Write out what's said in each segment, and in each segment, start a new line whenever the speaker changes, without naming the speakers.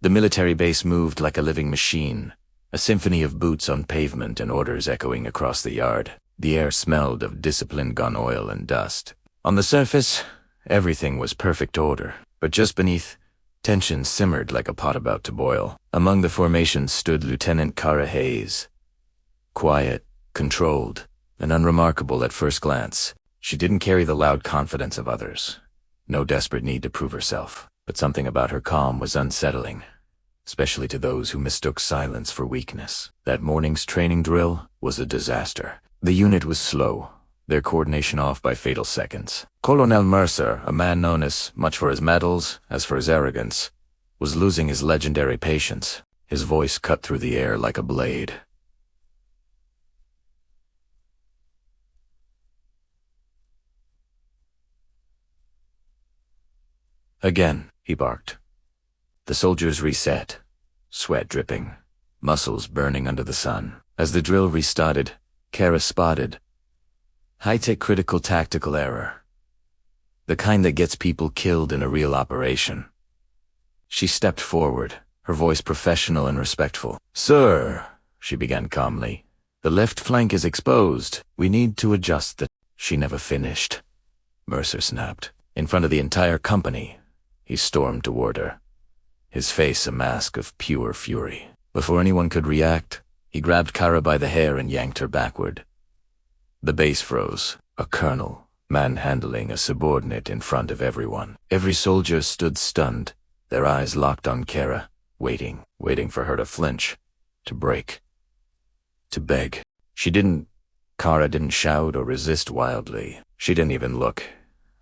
The military base moved like a living machine, a symphony of boots on pavement and orders echoing across the yard. The air smelled of disciplined gun oil and dust. On the surface, everything was perfect order, but just beneath, tension simmered like a pot about to boil. Among the formations stood Lieutenant Kara Hayes. Quiet, controlled, and unremarkable at first glance. She didn't carry the loud confidence of others. No desperate need to prove herself, but something about her calm was unsettling, especially to those who mistook silence for weakness. That morning's training drill was a disaster. The unit was slow, their coordination off by fatal seconds. Colonel Mercer, a man known as much for his medals as for his arrogance, was losing his legendary patience. His voice cut through the air like a blade. Again, he barked. The soldiers reset, sweat dripping, muscles burning under the sun. As the drill restarted, Kara spotted high-tech critical tactical error. The kind that gets people killed in a real operation. She stepped forward, her voice professional and respectful. "Sir," she began calmly, "the left flank is exposed. We need to adjust the—" She never finished. Mercer snapped. In front of the entire company, he stormed toward her, his face a mask of pure fury. Before anyone could react, he grabbed Kara by the hair and yanked her backward. The base froze, a colonel manhandling a subordinate in front of everyone. Every soldier stood stunned, their eyes locked on Kara, waiting for her to flinch, to break, to beg. Kara didn't shout or resist wildly. She didn't even look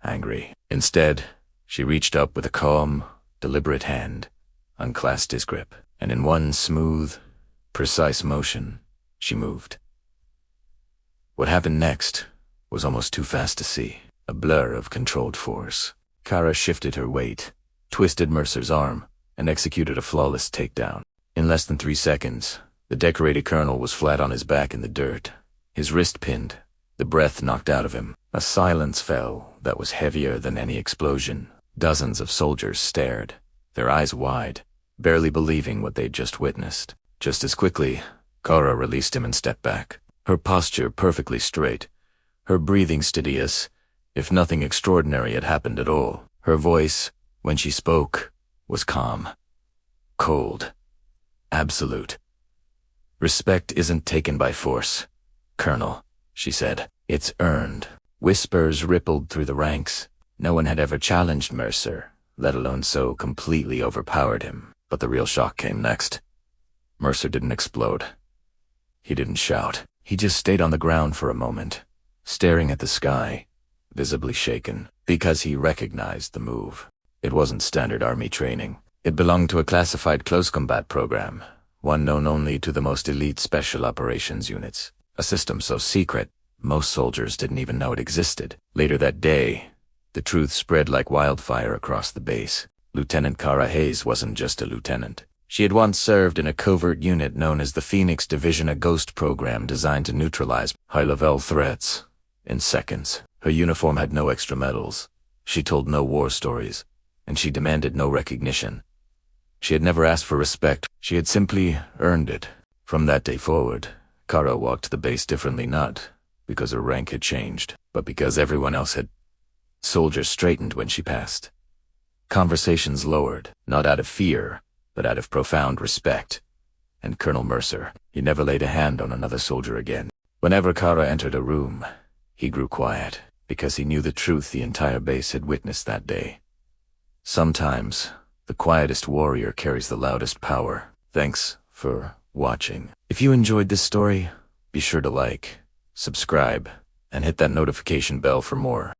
angry. Instead, she reached up with a calm, deliberate hand, unclasped his grip, and in one smooth, precise motion, she moved. What happened next was almost too fast to see. A blur of controlled force. Kara shifted her weight, twisted Mercer's arm, and executed a flawless takedown. In less than 3 seconds, the decorated colonel was flat on his back in the dirt, his wrist pinned, the breath knocked out of him. A silence fell that was heavier than any explosion. Dozens of soldiers stared, their eyes wide, barely believing what they'd just witnessed. Just as quickly, Kara released him and stepped back, her posture perfectly straight, her breathing steady as if nothing extraordinary had happened at all. Her voice, when she spoke, was calm, cold, absolute. "Respect isn't taken by force, Colonel," she said. "It's earned." Whispers rippled through the ranks. No one had ever challenged Mercer, let alone so completely overpowered him. But the real shock came next. Mercer didn't explode. He didn't shout. He just stayed on the ground for a moment, staring at the sky, visibly shaken, because he recognized the move. It wasn't standard army training. It belonged to a classified close combat program, one known only to the most elite special operations units. A system so secret, most soldiers didn't even know it existed. Later that day, the truth spread like wildfire across the base. Lieutenant Kara Hayes wasn't just a lieutenant. She had once served in a covert unit known as the Phoenix Division, a ghost program designed to neutralize high-level threats in seconds. Her uniform had no extra medals. She told no war stories, and she demanded no recognition. She had never asked for respect. She had simply earned it. From that day forward, Kara walked the base differently, not because her rank had changed, but because everyone else had. Soldiers straightened when she passed. Conversations lowered, not out of fear, but out of profound respect. And Colonel Mercer, he never laid a hand on another soldier again. Whenever Kara entered a room, he grew quiet, because he knew the truth the entire base had witnessed that day. Sometimes, the quietest warrior carries the loudest power. Thanks for watching. If you enjoyed this story, be sure to like, subscribe, and hit that notification bell for more.